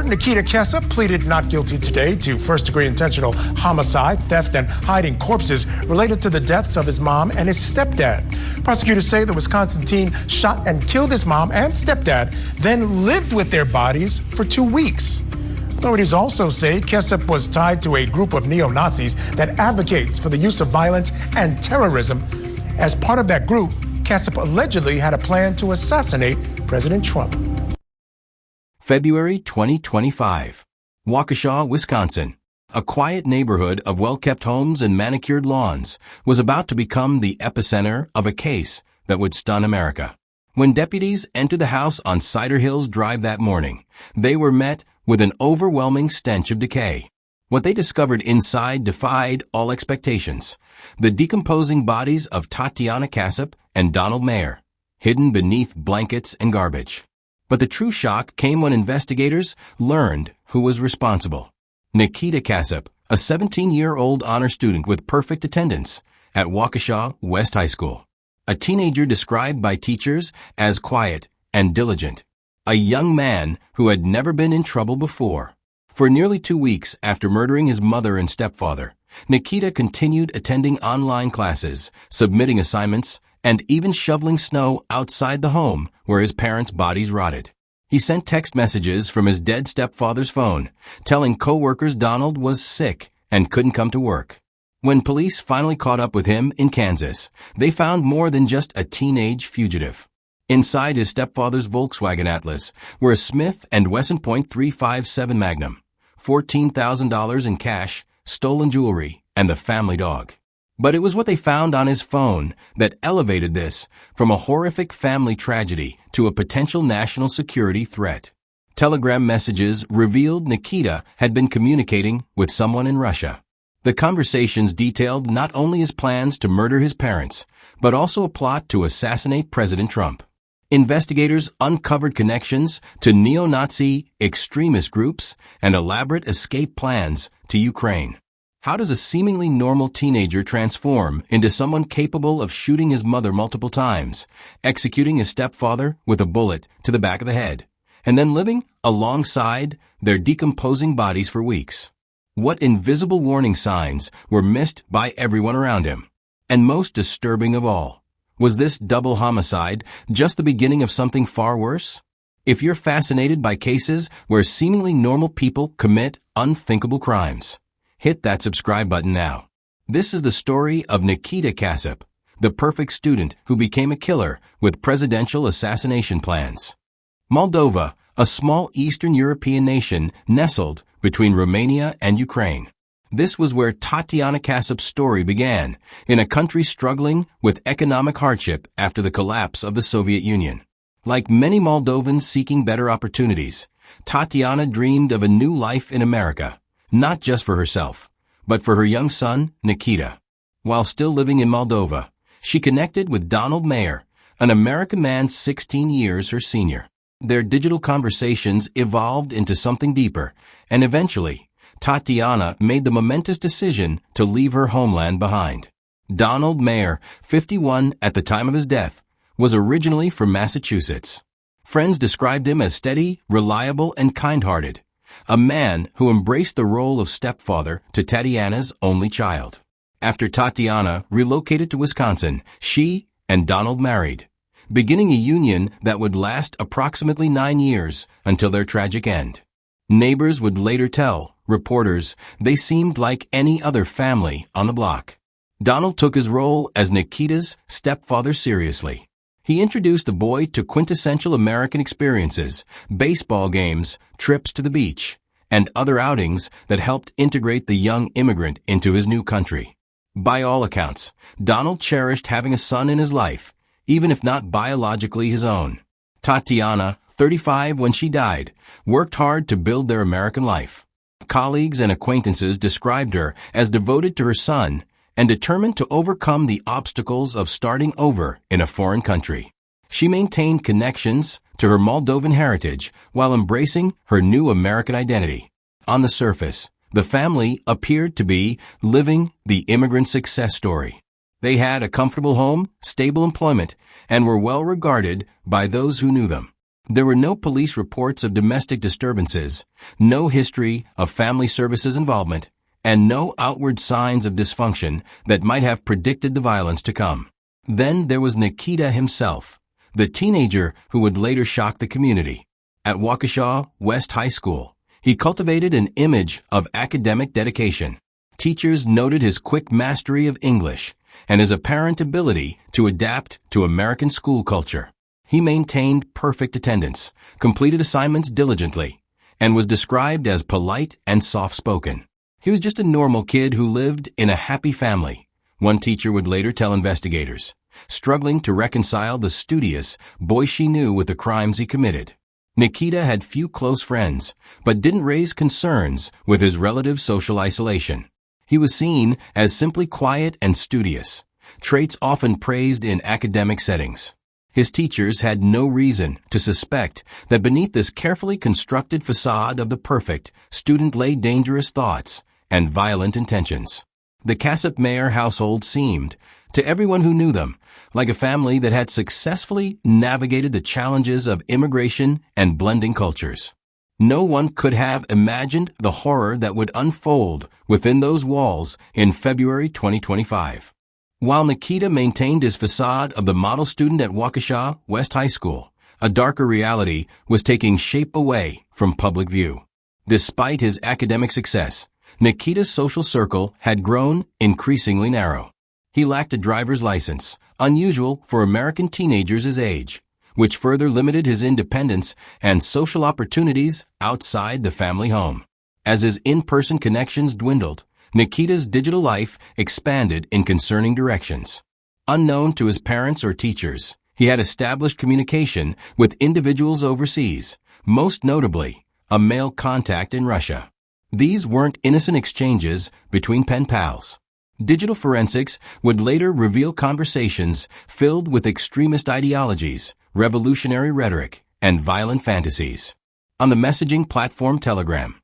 Nikita Kessa pleaded not guilty today to first-degree intentional homicide, theft, and hiding corpses related to the deaths of his mom and his stepdad. Prosecutors say the Wisconsin teen shot and killed his mom and stepdad, then lived with their bodies for 2 weeks. Authorities also say Kessep was tied to a group of neo-Nazis that advocates for the use of violence and terrorism. As part of that group, Kessep allegedly had a plan to assassinate President Trump. February 2025. Waukesha, Wisconsin. A quiet neighborhood of well-kept homes and manicured lawns was about to become the epicenter of a case that would stun America. When deputies entered the house on Cider Hills Drive that morning, they were met with an overwhelming stench of decay. What they discovered inside defied all expectations. The decomposing bodies of Tatiana Kessep and Donald Mayer, hidden beneath blankets and garbage. But the true shock came when investigators learned who was responsible. Nikita Kessep, a 17-year-old honor student with perfect attendance at Waukesha West High School. A teenager described by teachers as quiet and diligent. A young man who had never been in trouble before. For nearly 2 weeks after murdering his mother and stepfather, Nikita continued attending online classes, submitting assignments, and even shoveling snow outside the home where his parents' bodies rotted. He sent text messages from his dead stepfather's phone, telling co-workers Donald was sick and couldn't come to work. When police finally caught up with him in Kansas, they found more than just a teenage fugitive. Inside his stepfather's Volkswagen Atlas were a Smith & Wesson .357 Magnum, $14,000 in cash, stolen jewelry, and the family dog. But it was what they found on his phone that elevated this from a horrific family tragedy to a potential national security threat. Telegram messages revealed Nikita had been communicating with someone in Russia. The conversations detailed not only his plans to murder his parents, but also a plot to assassinate President Trump. Investigators uncovered connections to neo-Nazi extremist groups and elaborate escape plans to Ukraine. How does a seemingly normal teenager transform into someone capable of shooting his mother multiple times, executing his stepfather with a bullet to the back of the head, and then living alongside their decomposing bodies for weeks? What invisible warning signs were missed by everyone around him? And most disturbing of all, was this double homicide just the beginning of something far worse? If you're fascinated by cases where seemingly normal people commit unthinkable crimes, hit that subscribe button now. This is the story of Nikita Kessep, the perfect student who became a killer with presidential assassination plans. Moldova, a small Eastern European nation nestled between Romania and Ukraine. This was where Tatiana Kessep's story began, in a country struggling with economic hardship after the collapse of the Soviet Union. Like many Moldovans seeking better opportunities, Tatiana dreamed of a new life in America. Not just for herself, but for her young son, Nikita. While still living in Moldova, she connected with Donald Mayer, an American man 16 years her senior. Their digital conversations evolved into something deeper, and eventually, Tatiana made the momentous decision to leave her homeland behind. Donald Mayer, 51 at the time of his death, was originally from Massachusetts. Friends described him as steady, reliable, and kind-hearted. A man who embraced the role of stepfather to Tatiana's only child. After Tatiana relocated to Wisconsin, she and Donald married, beginning a union that would last approximately 9 years until their tragic end. Neighbors would later tell reporters they seemed like any other family on the block. Donald took his role as Nikita's stepfather seriously. He introduced the boy to quintessential American experiences, baseball games, trips to the beach, and other outings that helped integrate the young immigrant into his new country. By all accounts, Donald cherished having a son in his life, even if not biologically his own. Tatiana, 35 when she died, worked hard to build their American life. Colleagues and acquaintances described her as devoted to her son and determined to overcome the obstacles of starting over in a foreign country. She maintained connections to her Moldovan heritage while embracing her new American identity. On the surface, the family appeared to be living the immigrant success story. They had a comfortable home, stable employment, and were well regarded by those who knew them. There were no police reports of domestic disturbances, no history of family services involvement, and no outward signs of dysfunction that might have predicted the violence to come. Then there was Nikita himself, the teenager who would later shock the community. At Waukesha West High School, he cultivated an image of academic dedication. Teachers noted his quick mastery of English and his apparent ability to adapt to American school culture. He maintained perfect attendance, completed assignments diligently, and was described as polite and soft-spoken. He was just a normal kid who lived in a happy family, one teacher would later tell investigators, struggling to reconcile the studious boy she knew with the crimes he committed. Nikita had few close friends, but didn't raise concerns with his relative social isolation. He was seen as simply quiet and studious, traits often praised in academic settings. His teachers had no reason to suspect that beneath this carefully constructed facade of the perfect student lay dangerous thoughts and violent intentions. The Casap-Mayer household seemed, to everyone who knew them, like a family that had successfully navigated the challenges of immigration and blending cultures. No one could have imagined the horror that would unfold within those walls in February 2025. While Nikita maintained his facade of the model student at Waukesha West High School, a darker reality was taking shape away from public view. Despite his academic success, Nikita's social circle had grown increasingly narrow. He lacked a driver's license, unusual for American teenagers his age, which further limited his independence and social opportunities outside the family home. As his in-person connections dwindled, Nikita's digital life expanded in concerning directions. Unknown to his parents or teachers, he had established communication with individuals overseas, most notably a male contact in Russia. These weren't innocent exchanges between pen pals. Digital forensics would later reveal conversations filled with extremist ideologies, revolutionary rhetoric, and violent fantasies. On the messaging platform Telegram,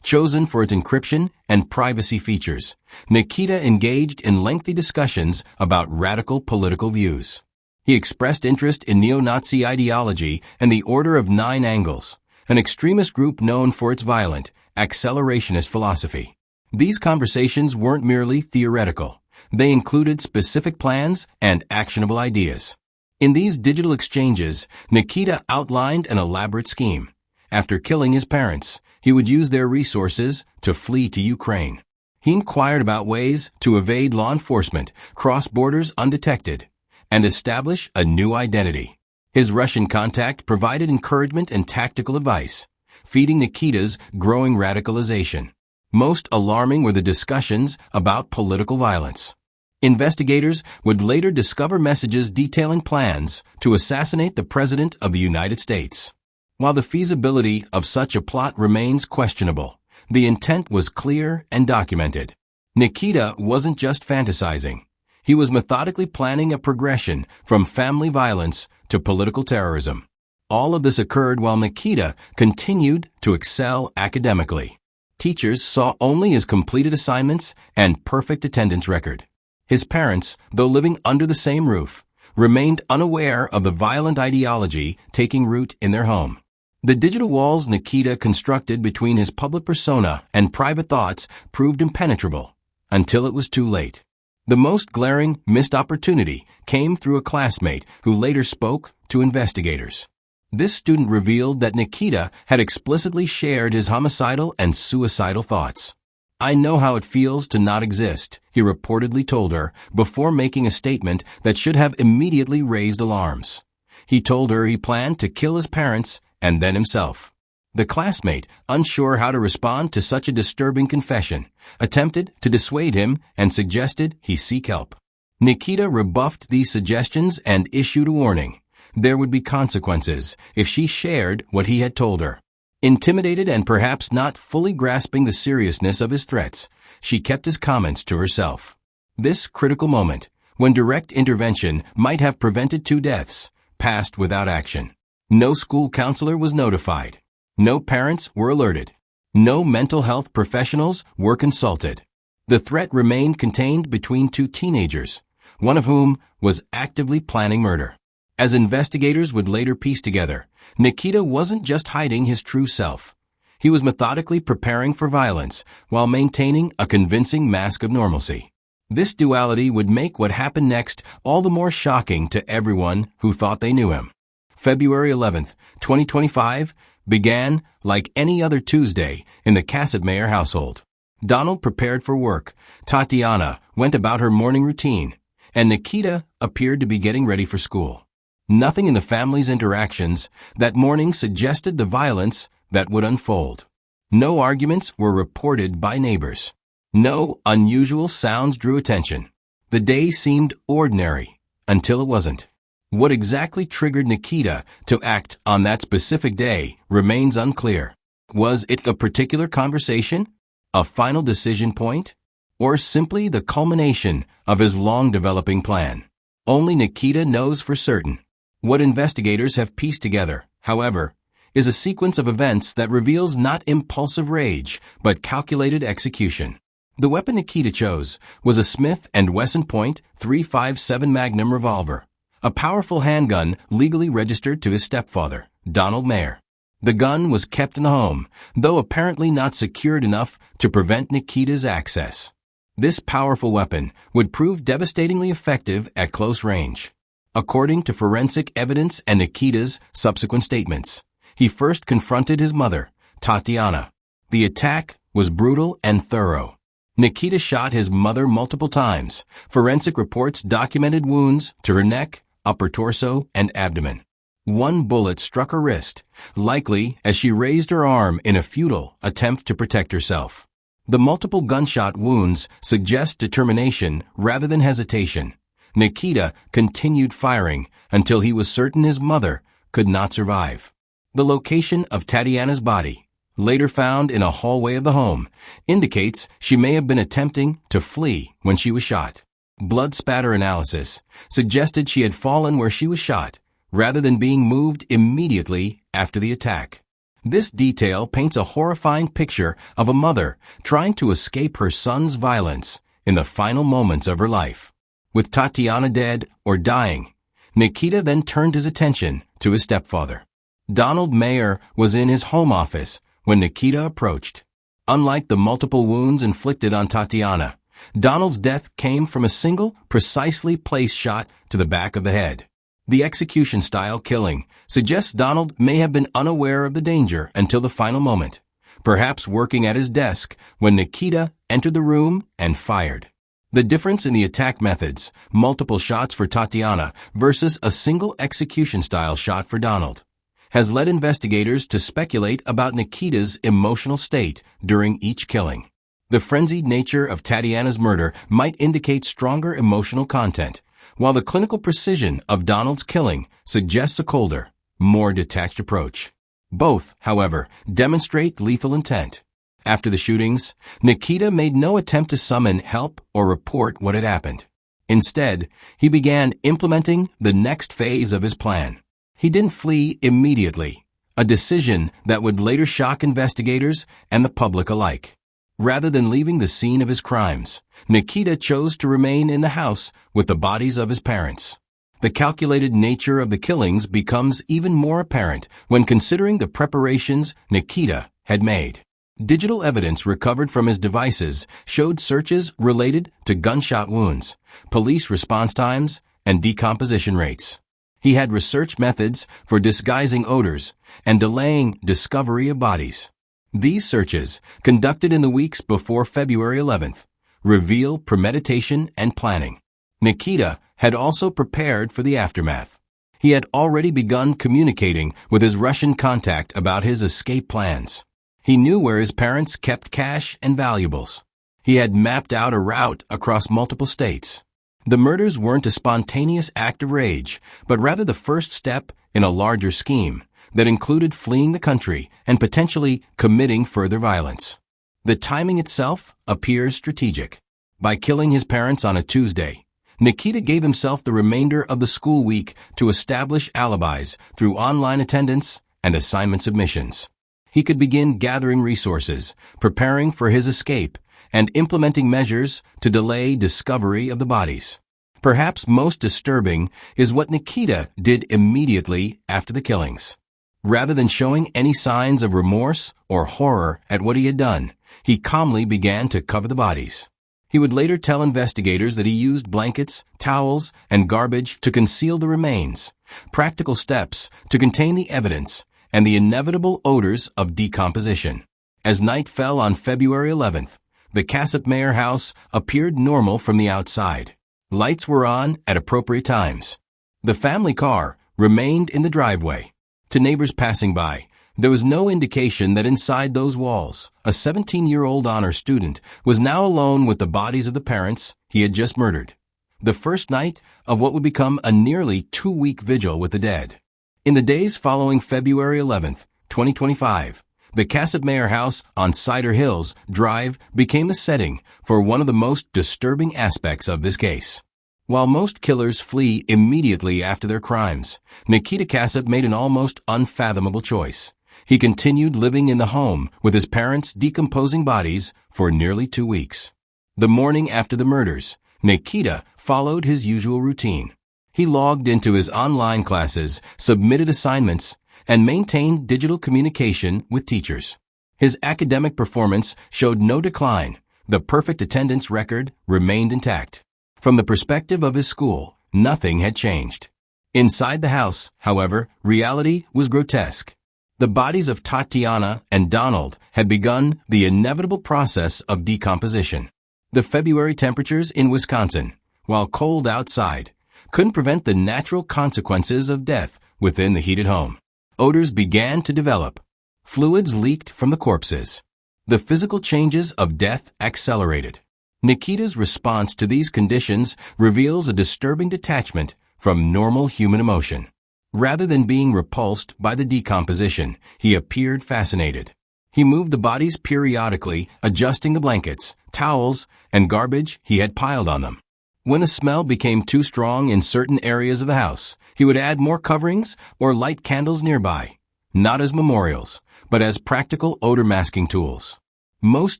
chosen for its encryption and privacy features, Nikita engaged in lengthy discussions about radical political views. He expressed interest in neo-Nazi ideology and the Order of Nine Angles, an extremist group known for its violent, accelerationist philosophy. These conversations weren't merely theoretical. They included specific plans and actionable ideas. In these digital exchanges, Nikita outlined an elaborate scheme. After killing his parents, he would use their resources to flee to Ukraine. He inquired about ways to evade law enforcement, cross borders undetected, and establish a new identity. His Russian contact provided encouragement and tactical advice, feeding Nikita's growing radicalization. Most alarming were the discussions about political violence. Investigators would later discover messages detailing plans to assassinate the President of the United States. While the feasibility of such a plot remains questionable, the intent was clear and documented. Nikita wasn't just fantasizing. He was methodically planning a progression from family violence to political terrorism. All of this occurred while Nikita continued to excel academically. Teachers saw only his completed assignments and perfect attendance record. His parents, though living under the same roof, remained unaware of the violent ideology taking root in their home. The digital walls Nikita constructed between his public persona and private thoughts proved impenetrable, until it was too late. The most glaring missed opportunity came through a classmate who later spoke to investigators. This student revealed that Nikita had explicitly shared his homicidal and suicidal thoughts. "I know how it feels to not exist," he reportedly told her before making a statement that should have immediately raised alarms. He told her he planned to kill his parents and then himself. The classmate, unsure how to respond to such a disturbing confession, attempted to dissuade him and suggested he seek help. Nikita rebuffed these suggestions and issued a warning. There would be consequences if she shared what he had told her. Intimidated and perhaps not fully grasping the seriousness of his threats, she kept his comments to herself. This critical moment, when direct intervention might have prevented 2 deaths, passed without action. No school counselor was notified. No parents were alerted. No mental health professionals were consulted. The threat remained contained between 2 teenagers, one of whom was actively planning murder. As investigators would later piece together, Nikita wasn't just hiding his true self. He was methodically preparing for violence while maintaining a convincing mask of normalcy. This duality would make what happened next all the more shocking to everyone who thought they knew him. February 11, 2025, began like any other Tuesday in the Casadmeyer household. Donald prepared for work, Tatiana went about her morning routine, and Nikita appeared to be getting ready for school. Nothing in the family's interactions that morning suggested the violence that would unfold. No arguments were reported by neighbors. No unusual sounds drew attention. The day seemed ordinary until it wasn't. What exactly triggered Nikita to act on that specific day remains unclear. Was it a particular conversation, a final decision point, or simply the culmination of his long-developing plan? Only Nikita knows for certain. What investigators have pieced together, however, is a sequence of events that reveals not impulsive rage, but calculated execution. The weapon Nikita chose was a Smith & Wesson .357 Magnum revolver, a powerful handgun legally registered to his stepfather, Donald Mayer. The gun was kept in the home, though apparently not secured enough to prevent Nikita's access. This powerful weapon would prove devastatingly effective at close range. According to forensic evidence and Nikita's subsequent statements, he first confronted his mother, Tatiana. The attack was brutal and thorough. Nikita shot his mother multiple times. Forensic reports documented wounds to her neck, upper torso, and abdomen. One bullet struck her wrist, likely as she raised her arm in a futile attempt to protect herself. The multiple gunshot wounds suggest determination rather than hesitation. Nikita continued firing until he was certain his mother could not survive. The location of Tatiana's body, later found in a hallway of the home, indicates she may have been attempting to flee when she was shot. Blood spatter analysis suggested she had fallen where she was shot, rather than being moved immediately after the attack. This detail paints a horrifying picture of a mother trying to escape her son's violence in the final moments of her life. With Tatiana dead or dying, Nikita then turned his attention to his stepfather. Donald Mayer was in his home office when Nikita approached. Unlike the multiple wounds inflicted on Tatiana, Donald's death came from a single, precisely placed shot to the back of the head. The execution-style killing suggests Donald may have been unaware of the danger until the final moment, perhaps working at his desk when Nikita entered the room and fired. The difference in the attack methods, multiple shots for Tatiana versus a single execution-style shot for Donald, has led investigators to speculate about Nikita's emotional state during each killing. The frenzied nature of Tatiana's murder might indicate stronger emotional content, while the clinical precision of Donald's killing suggests a colder, more detached approach. Both, however, demonstrate lethal intent. After the shootings, Nikita made no attempt to summon help or report what had happened. Instead, he began implementing the next phase of his plan. He didn't flee immediately, a decision that would later shock investigators and the public alike. Rather than leaving the scene of his crimes, Nikita chose to remain in the house with the bodies of his parents. The calculated nature of the killings becomes even more apparent when considering the preparations Nikita had made. Digital evidence recovered from his devices showed searches related to gunshot wounds, police response times, and decomposition rates. He had researched methods for disguising odors and delaying discovery of bodies. These searches, conducted in the weeks before February 11th, reveal premeditation and planning. Nikita had also prepared for the aftermath. He had already begun communicating with his Russian contact about his escape plans. He knew where his parents kept cash and valuables. He had mapped out a route across multiple states. The murders weren't a spontaneous act of rage, but rather the first step in a larger scheme that included fleeing the country and potentially committing further violence. The timing itself appears strategic. By killing his parents on a Tuesday, Nikita gave himself the remainder of the school week to establish alibis through online attendance and assignment submissions. He could begin gathering resources, preparing for his escape, and implementing measures to delay discovery of the bodies. Perhaps most disturbing is what Nikita did immediately after the killings. Rather than showing any signs of remorse or horror at what he had done, he calmly began to cover the bodies. He would later tell investigators that he used blankets, towels, and garbage to conceal the remains, practical steps to contain the evidence, and the inevitable odors of decomposition. As night fell on February 11th, the Cassip-Mayer house appeared normal from the outside. Lights were on at appropriate times. The family car remained in the driveway. To neighbors passing by, there was no indication that inside those walls, a 17-year-old honor student was now alone with the bodies of the parents he had just murdered. The first night of what would become a nearly 2-week vigil with the dead. In the days following February 11th, 2025, the Cassip-Mayer house on Cider Hills Drive became the setting for one of the most disturbing aspects of this case. While most killers flee immediately after their crimes, Nikita Cassip made an almost unfathomable choice. He continued living in the home with his parents' decomposing bodies for nearly 2 weeks. The morning after the murders, Nikita followed his usual routine. He logged into his online classes, submitted assignments, and maintained digital communication with teachers. His academic performance showed no decline. The perfect attendance record remained intact. From the perspective of his school, nothing had changed. Inside the house, however, reality was grotesque. The bodies of Tatiana and Donald had begun the inevitable process of decomposition. The February temperatures in Wisconsin, while cold outside, couldn't prevent the natural consequences of death within the heated home. Odors began to develop. Fluids leaked from the corpses. The physical changes of death accelerated. Nikita's response to these conditions reveals a disturbing detachment from normal human emotion. Rather than being repulsed by the decomposition, he appeared fascinated. He moved the bodies periodically, adjusting the blankets, towels, and garbage he had piled on them. When the smell became too strong in certain areas of the house, he would add more coverings or light candles nearby, not as memorials, but as practical odor-masking tools. Most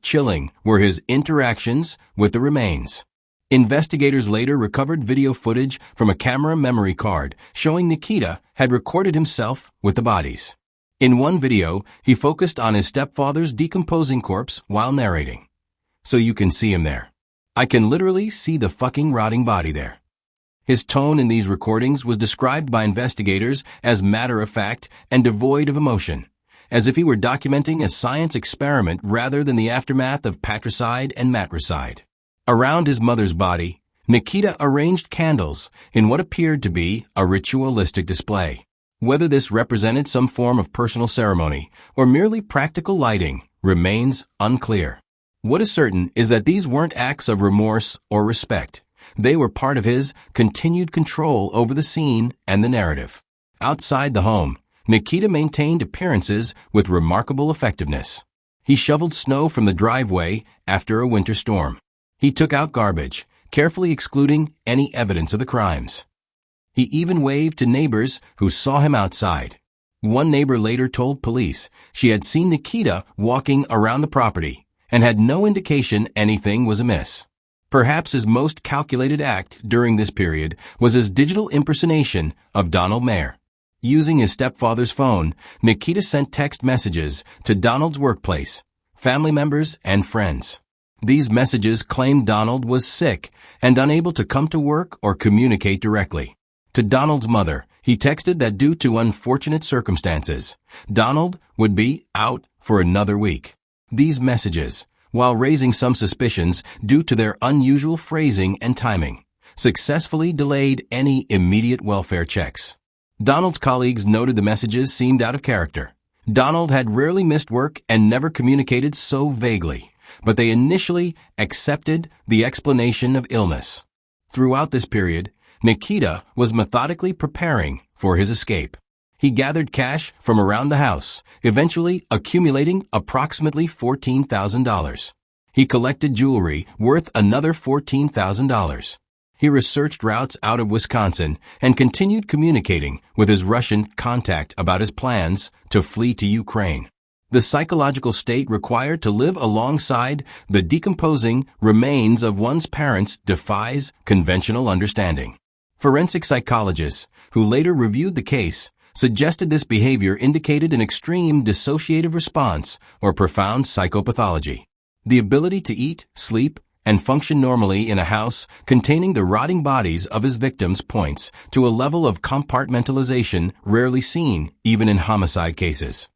chilling were his interactions with the remains. Investigators later recovered video footage from a camera memory card showing Nikita had recorded himself with the bodies. In one video, he focused on his stepfather's decomposing corpse while narrating. "So you can see him there. I can literally see the fucking rotting body there." His tone in these recordings was described by investigators as matter-of-fact and devoid of emotion, as if he were documenting a science experiment rather than the aftermath of patricide and matricide. Around his mother's body, Nikita arranged candles in what appeared to be a ritualistic display. Whether this represented some form of personal ceremony or merely practical lighting remains unclear. What is certain is that these weren't acts of remorse or respect. They were part of his continued control over the scene and the narrative. Outside the home, Nikita maintained appearances with remarkable effectiveness. He shoveled snow from the driveway after a winter storm. He took out garbage, carefully excluding any evidence of the crimes. He even waved to neighbors who saw him outside. One neighbor later told police she had seen Nikita walking around the property and had no indication anything was amiss. Perhaps his most calculated act during this period was his digital impersonation of Donald Mayer. Using his stepfather's phone, Nikita sent text messages to Donald's workplace, family members, and friends. These messages claimed Donald was sick and unable to come to work or communicate directly. To Donald's mother, he texted that due to unfortunate circumstances, Donald would be out for another week. These messages, while raising some suspicions due to their unusual phrasing and timing, successfully delayed any immediate welfare checks. Donald's colleagues noted the messages seemed out of character. Donald had rarely missed work and never communicated so vaguely, but they initially accepted the explanation of illness. Throughout this period, Nikita was methodically preparing for his escape. He gathered cash from around the house, eventually accumulating approximately $14,000. He collected jewelry worth another $14,000. He researched routes out of Wisconsin and continued communicating with his Russian contact about his plans to flee to Ukraine. the psychological state required to live alongside the decomposing remains of one's parents defies conventional understanding. Forensic psychologists, who later reviewed the case, suggested this behavior indicated an extreme dissociative response or profound psychopathology. The ability to eat, sleep, and function normally in a house containing the rotting bodies of his victims points to a level of compartmentalization rarely seen even in homicide cases.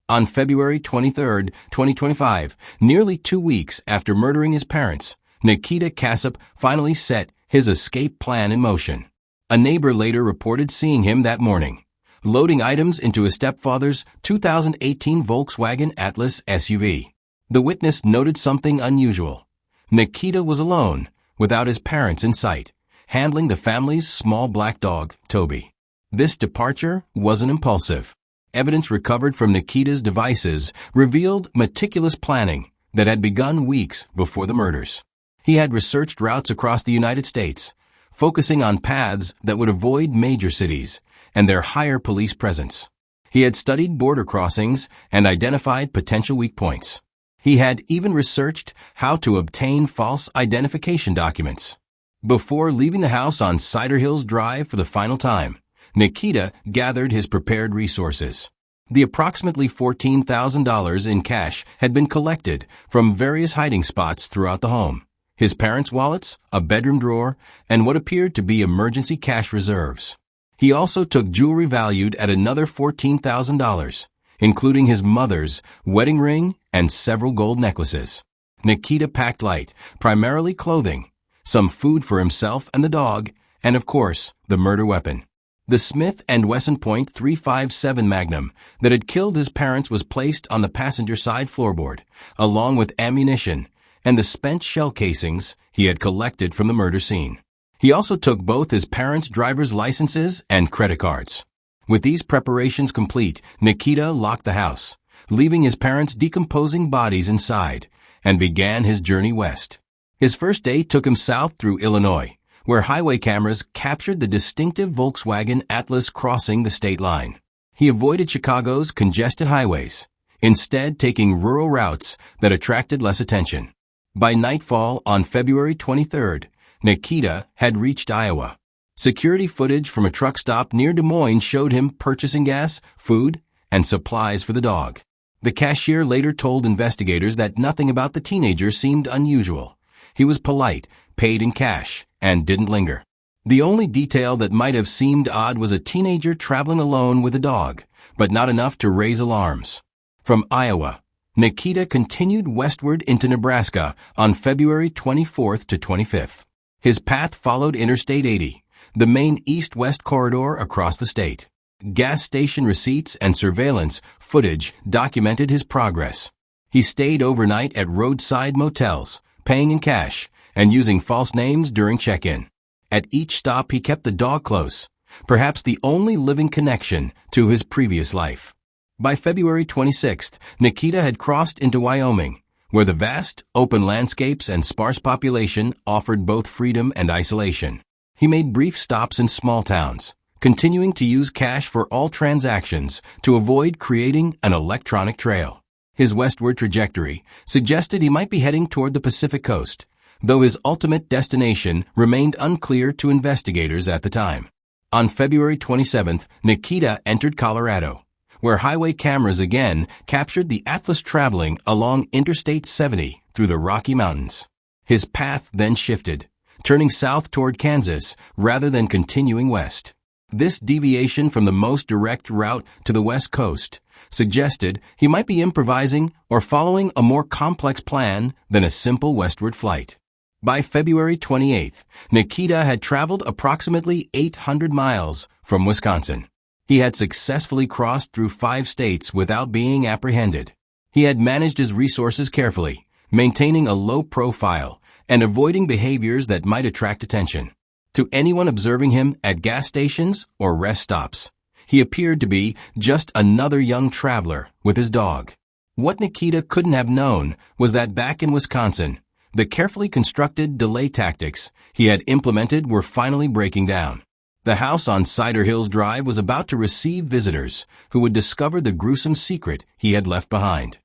On February 23, 2025, nearly 2 weeks after murdering his parents, Nikita Kassup finally set his escape plan in motion. A neighbor later reported seeing him that morning, loading items into his stepfather's 2018 Volkswagen Atlas SUV. The witness noted something unusual. Nikita was alone, without his parents in sight, handling the family's small black dog, Toby. This departure wasn't impulsive. Evidence recovered from Nikita's devices revealed meticulous planning that had begun weeks before the murders. He had researched routes across the United States, focusing on paths that would avoid major cities and their higher police presence. He had studied border crossings and identified potential weak points. He had even researched how to obtain false identification documents. Before leaving the house on Cider Hills Drive for the final time, Nikita gathered his prepared resources. The approximately $14,000 in cash had been collected from various hiding spots throughout the home: his parents' wallets, a bedroom drawer, and what appeared to be emergency cash reserves. He also took jewelry valued at another $14,000, including his mother's wedding ring and several gold necklaces. Nikita packed light, primarily clothing, some food for himself and the dog, and of course, the murder weapon. The Smith & Wesson .357 Magnum that had killed his parents was placed on the passenger side floorboard, along with ammunition and the spent shell casings he had collected from the murder scene. He also took both his parents' driver's licenses and credit cards. With these preparations complete, Nikita locked the house, leaving his parents' decomposing bodies inside, and began his journey west. His first day took him south through Illinois, where highway cameras captured the distinctive Volkswagen Atlas crossing the state line. He avoided Chicago's congested highways, instead taking rural routes that attracted less attention. By nightfall on February 23rd, Nikita had reached Iowa. Security footage from a truck stop near Des Moines showed him purchasing gas, food, and supplies for the dog. The cashier later told investigators that nothing about the teenager seemed unusual. He was polite, paid in cash, and didn't linger. The only detail that might have seemed odd was a teenager traveling alone with a dog, but not enough to raise alarms. From Iowa, Nikita continued westward into Nebraska on February 24th to 25th. His path followed Interstate 80, the main east-west corridor across the state. Gas station receipts and surveillance footage documented his progress. He stayed overnight at roadside motels, paying in cash and using false names during check-in. At each stop he kept the dog close, perhaps the only living connection to his previous life. By February 26th, Nikita had crossed into Wyoming, where the vast, open landscapes and sparse population offered both freedom and isolation. He made brief stops in small towns, continuing to use cash for all transactions to avoid creating an electronic trail. His westward trajectory suggested he might be heading toward the Pacific coast, though his ultimate destination remained unclear to investigators at the time. On February 27th, Nikita entered Colorado, where highway cameras again captured the Atlas traveling along Interstate 70 through the Rocky Mountains. His path then shifted, turning south toward Kansas rather than continuing west. This deviation from the most direct route to the West Coast suggested he might be improvising or following a more complex plan than a simple westward flight. By February 28th, Nikita had traveled approximately 800 miles from Wisconsin. He had successfully crossed through 5 states without being apprehended. He had managed his resources carefully, maintaining a low profile and avoiding behaviors that might attract attention. To anyone observing him at gas stations or rest stops, he appeared to be just another young traveler with his dog. What Nikita couldn't have known was that back in Wisconsin, the carefully constructed delay tactics he had implemented were finally breaking down. The house on Cider Hills Drive was about to receive visitors who would discover the gruesome secret he had left behind.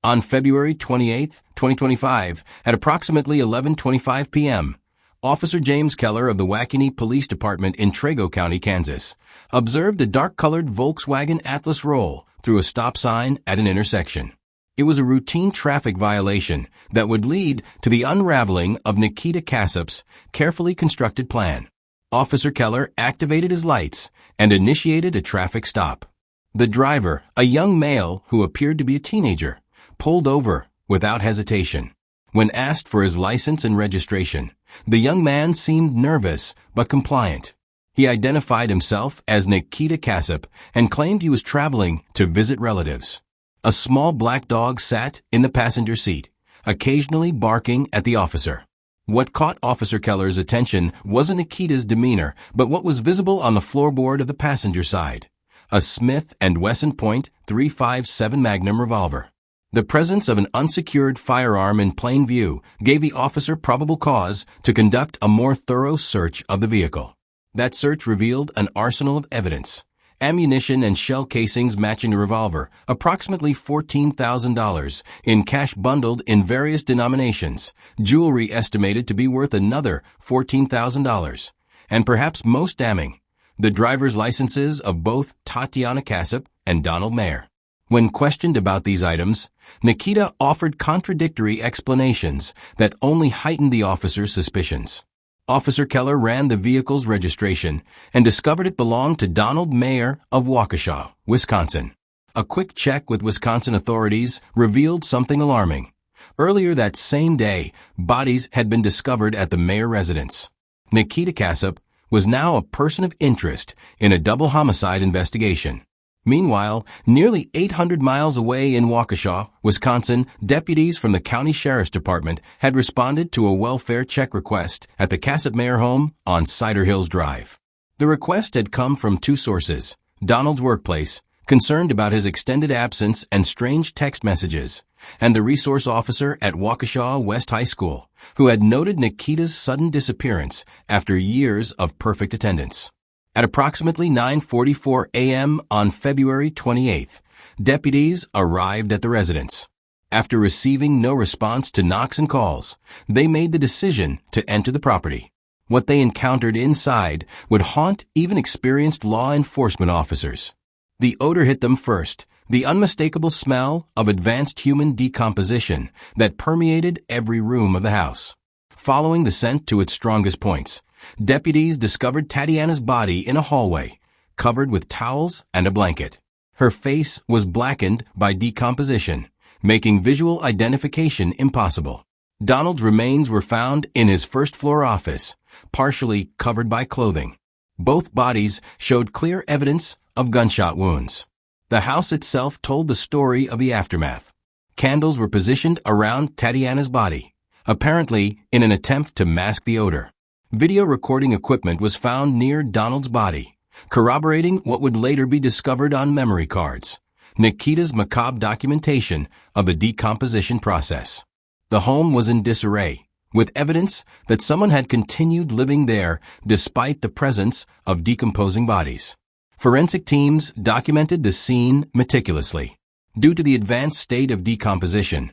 On February 28, 2025, at approximately 11:25 p.m., Officer James Keller of the Waukene Police Department in Trego County, Kansas, observed a dark-colored Volkswagen Atlas roll through a stop sign at an intersection. It was a routine traffic violation that would lead to the unraveling of Nikita Kassup's carefully constructed plan. Officer Keller activated his lights and initiated a traffic stop. The driver, a young male who appeared to be a teenager, pulled over without hesitation. When asked for his license and registration, the young man seemed nervous but compliant. He identified himself as Nikita Kassup and claimed he was traveling to visit relatives. A small black dog sat in the passenger seat, occasionally barking at the officer. What caught Officer Keller's attention wasn't Nikita's demeanor, but what was visible on the floorboard of the passenger side: a Smith & Wesson .357 Magnum revolver. The presence of an unsecured firearm in plain view gave the officer probable cause to conduct a more thorough search of the vehicle. That search revealed an arsenal of evidence: ammunition and shell casings matching the revolver, approximately $14,000 in cash bundled in various denominations, jewelry estimated to be worth another $14,000, and perhaps most damning, the driver's licenses of both Tatiana Kassup and Donald Mayer. When questioned about these items, Nikita offered contradictory explanations that only heightened the officer's suspicions. Officer Keller ran the vehicle's registration and discovered it belonged to Donald Mayer of Waukesha, Wisconsin. A quick check with Wisconsin authorities revealed something alarming. Earlier that same day, bodies had been discovered at the Mayer residence. Nikita Kassup was now a person of interest in a double homicide investigation. Meanwhile, nearly 800 miles away in Waukesha, Wisconsin, deputies from the county sheriff's department had responded to a welfare check request at the Kassup Mayer home on Cider Hills Drive. The request had come from two sources: Donald's workplace, concerned about his extended absence and strange text messages, and the resource officer at Waukesha West High School, who had noted Nikita's sudden disappearance after years of perfect attendance. At approximately 9:44 a.m. on February 28th, deputies arrived at the residence. After receiving no response to knocks and calls, they made the decision to enter the property. What they encountered inside would haunt even experienced law enforcement officers. The odor hit them first, the unmistakable smell of advanced human decomposition that permeated every room of the house. Following the scent to its strongest points, deputies discovered Tatiana's body in a hallway, covered with towels and a blanket. Her face was blackened by decomposition, making visual identification impossible. Donald's remains were found in his first-floor office, partially covered by clothing. Both bodies showed clear evidence of gunshot wounds. The house itself told the story of the aftermath. Candles were positioned around Tatiana's body, apparently in an attempt to mask the odor. Video recording equipment was found near Donald's body, corroborating what would later be discovered on memory cards: Nikita's macabre documentation of the decomposition process. The home was in disarray, with evidence that someone had continued living there despite the presence of decomposing bodies. Forensic teams documented the scene meticulously. Due to the advanced state of decomposition,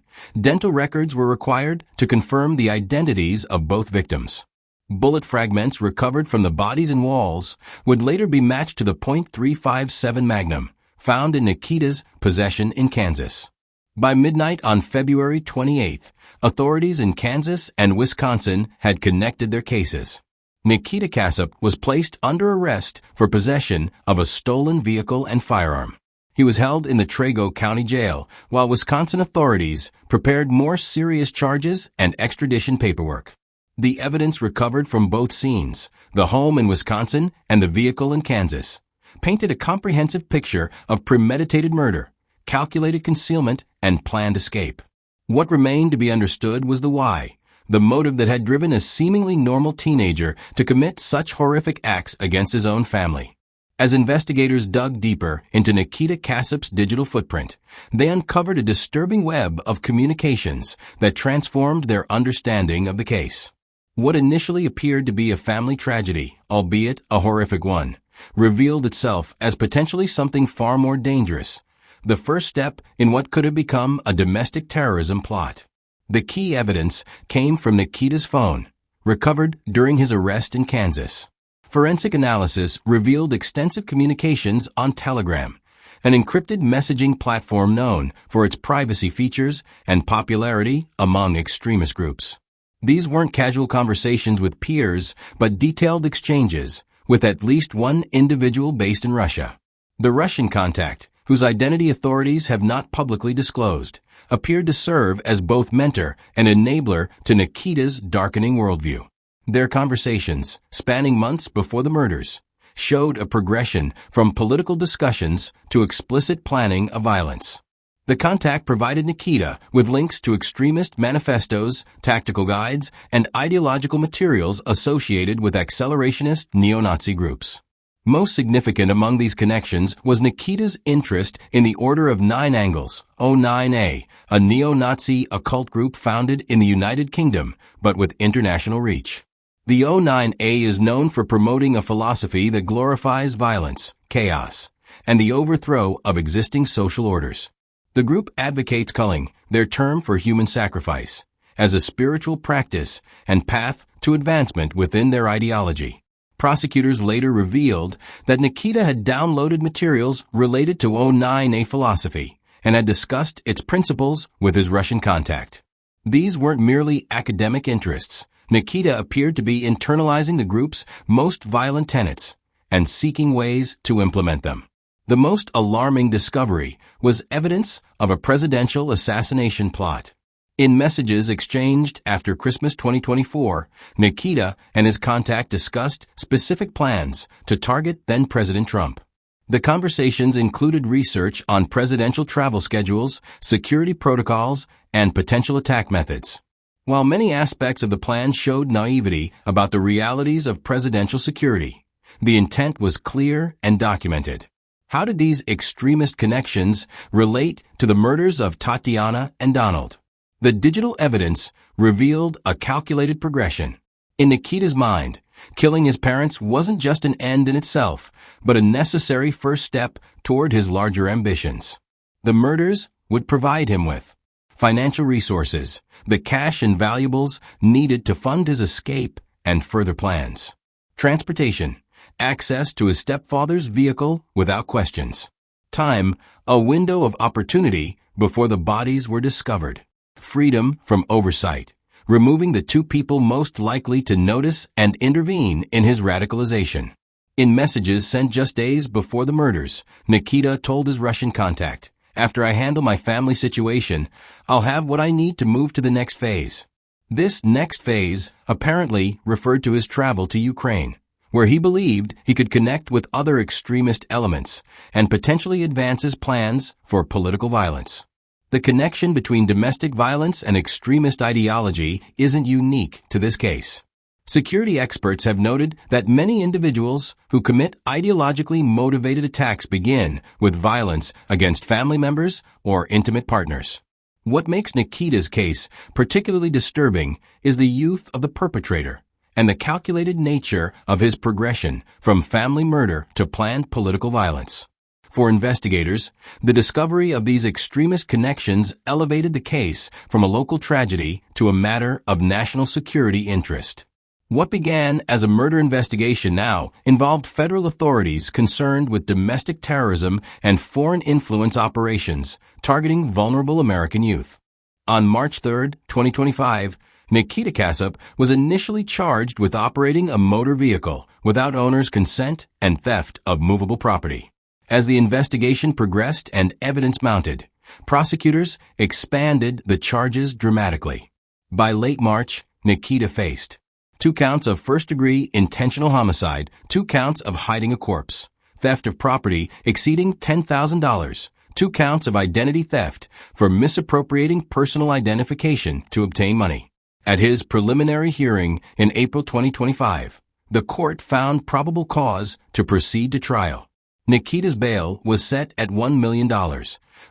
dental records were required to confirm the identities of both victims. Bullet fragments recovered from the bodies and walls would later be matched to the .357 Magnum, found in Nikita's possession in Kansas. By midnight on February 28th, authorities in Kansas and Wisconsin had connected their cases. Nikita Kassup was placed under arrest for possession of a stolen vehicle and firearm. He was held in the Trego County Jail while Wisconsin authorities prepared more serious charges and extradition paperwork. The evidence recovered from both scenes, the home in Wisconsin and the vehicle in Kansas, painted a comprehensive picture of premeditated murder, calculated concealment, and planned escape. What remained to be understood was the why, the motive that had driven a seemingly normal teenager to commit such horrific acts against his own family. As investigators dug deeper into Nikita Kassup's digital footprint, they uncovered a disturbing web of communications that transformed their understanding of the case. What initially appeared to be a family tragedy, albeit a horrific one, revealed itself as potentially something far more dangerous, the first step in what could have become a domestic terrorism plot. The key evidence came from Nikita's phone, recovered during his arrest in Kansas. Forensic analysis revealed extensive communications on Telegram, an encrypted messaging platform known for its privacy features and popularity among extremist groups. These weren't casual conversations with peers, but detailed exchanges with at least one individual based in Russia. The Russian contact, whose identity authorities have not publicly disclosed, appeared to serve as both mentor and enabler to Nikita's darkening worldview. Their conversations, spanning months before the murders, showed a progression from political discussions to explicit planning of violence. The contact provided Nikita with links to extremist manifestos, tactical guides, and ideological materials associated with accelerationist neo-Nazi groups. Most significant among these connections was Nikita's interest in the Order of Nine Angles, O9A, a neo-Nazi occult group founded in the United Kingdom, but with international reach. The O9A is known for promoting a philosophy that glorifies violence, chaos, and the overthrow of existing social orders. The group advocates culling, their term for human sacrifice, as a spiritual practice and path to advancement within their ideology. Prosecutors later revealed that Nikita had downloaded materials related to O9A philosophy and had discussed its principles with his Russian contact. These weren't merely academic interests. Nikita appeared to be internalizing the group's most violent tenets and seeking ways to implement them. The most alarming discovery was evidence of a presidential assassination plot. In messages exchanged after Christmas 2024, Nikita and his contact discussed specific plans to target then-President Trump. The conversations included research on presidential travel schedules, security protocols, and potential attack methods. While many aspects of the plan showed naivety about the realities of presidential security, the intent was clear and documented. How did these extremist connections relate to the murders of Tatiana and Donald? The digital evidence revealed a calculated progression. In Nikita's mind, killing his parents wasn't just an end in itself, but a necessary first step toward his larger ambitions. The murders would provide him with financial resources, the cash and valuables needed to fund his escape and further plans. Transportation, access to his stepfather's vehicle without questions. Time, a window of opportunity before the bodies were discovered. Freedom from oversight, removing the two people most likely to notice and intervene in his radicalization. In messages sent just days before the murders, Nikita told his Russian contact, "After I handle my family situation, I'll have what I need to move to the next phase." This next phase apparently referred to his travel to Ukraine, where he believed he could connect with other extremist elements and potentially advance his plans for political violence. The connection between domestic violence and extremist ideology isn't unique to this case. Security experts have noted that many individuals who commit ideologically motivated attacks begin with violence against family members or intimate partners. What makes Nikita's case particularly disturbing is the youth of the perpetrator and the calculated nature of his progression from family murder to planned political violence. For investigators, the discovery of these extremist connections elevated the case from a local tragedy to a matter of national security interest. What began as a murder investigation now involved federal authorities concerned with domestic terrorism and foreign influence operations targeting vulnerable American youth. On March 3, 2025, Nikita Kassup was initially charged with operating a motor vehicle without owner's consent and theft of movable property. As the investigation progressed and evidence mounted, prosecutors expanded the charges dramatically. By late March, Nikita faced 2 counts of first-degree intentional homicide, 2 counts of hiding a corpse, theft of property exceeding $10,000, 2 counts of identity theft for misappropriating personal identification to obtain money. At his preliminary hearing in April 2025, the court found probable cause to proceed to trial. Nikita's bail was set at $1 million,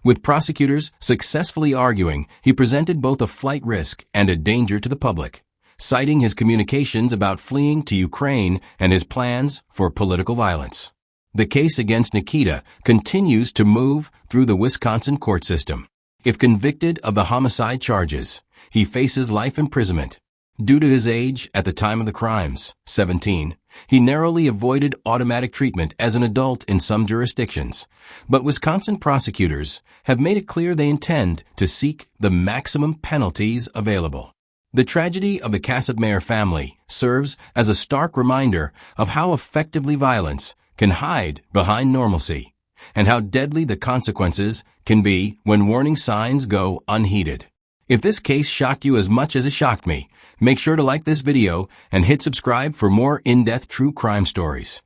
with prosecutors successfully arguing he presented both a flight risk and a danger to the public. citing his communications about fleeing to Ukraine and his plans for political violence. The case against Nikita continues to move through the Wisconsin court system. If convicted of the homicide charges, he faces life imprisonment. Due to his age at the time of the crimes, 17, he narrowly avoided automatic treatment as an adult in some jurisdictions. But Wisconsin prosecutors have made it clear they intend to seek the maximum penalties available. The tragedy of the Kasabmayer family serves as a stark reminder of how effectively violence can hide behind normalcy, and how deadly the consequences can be when warning signs go unheeded. If this case shocked you as much as it shocked me, make sure to like this video and hit subscribe for more in-depth true crime stories.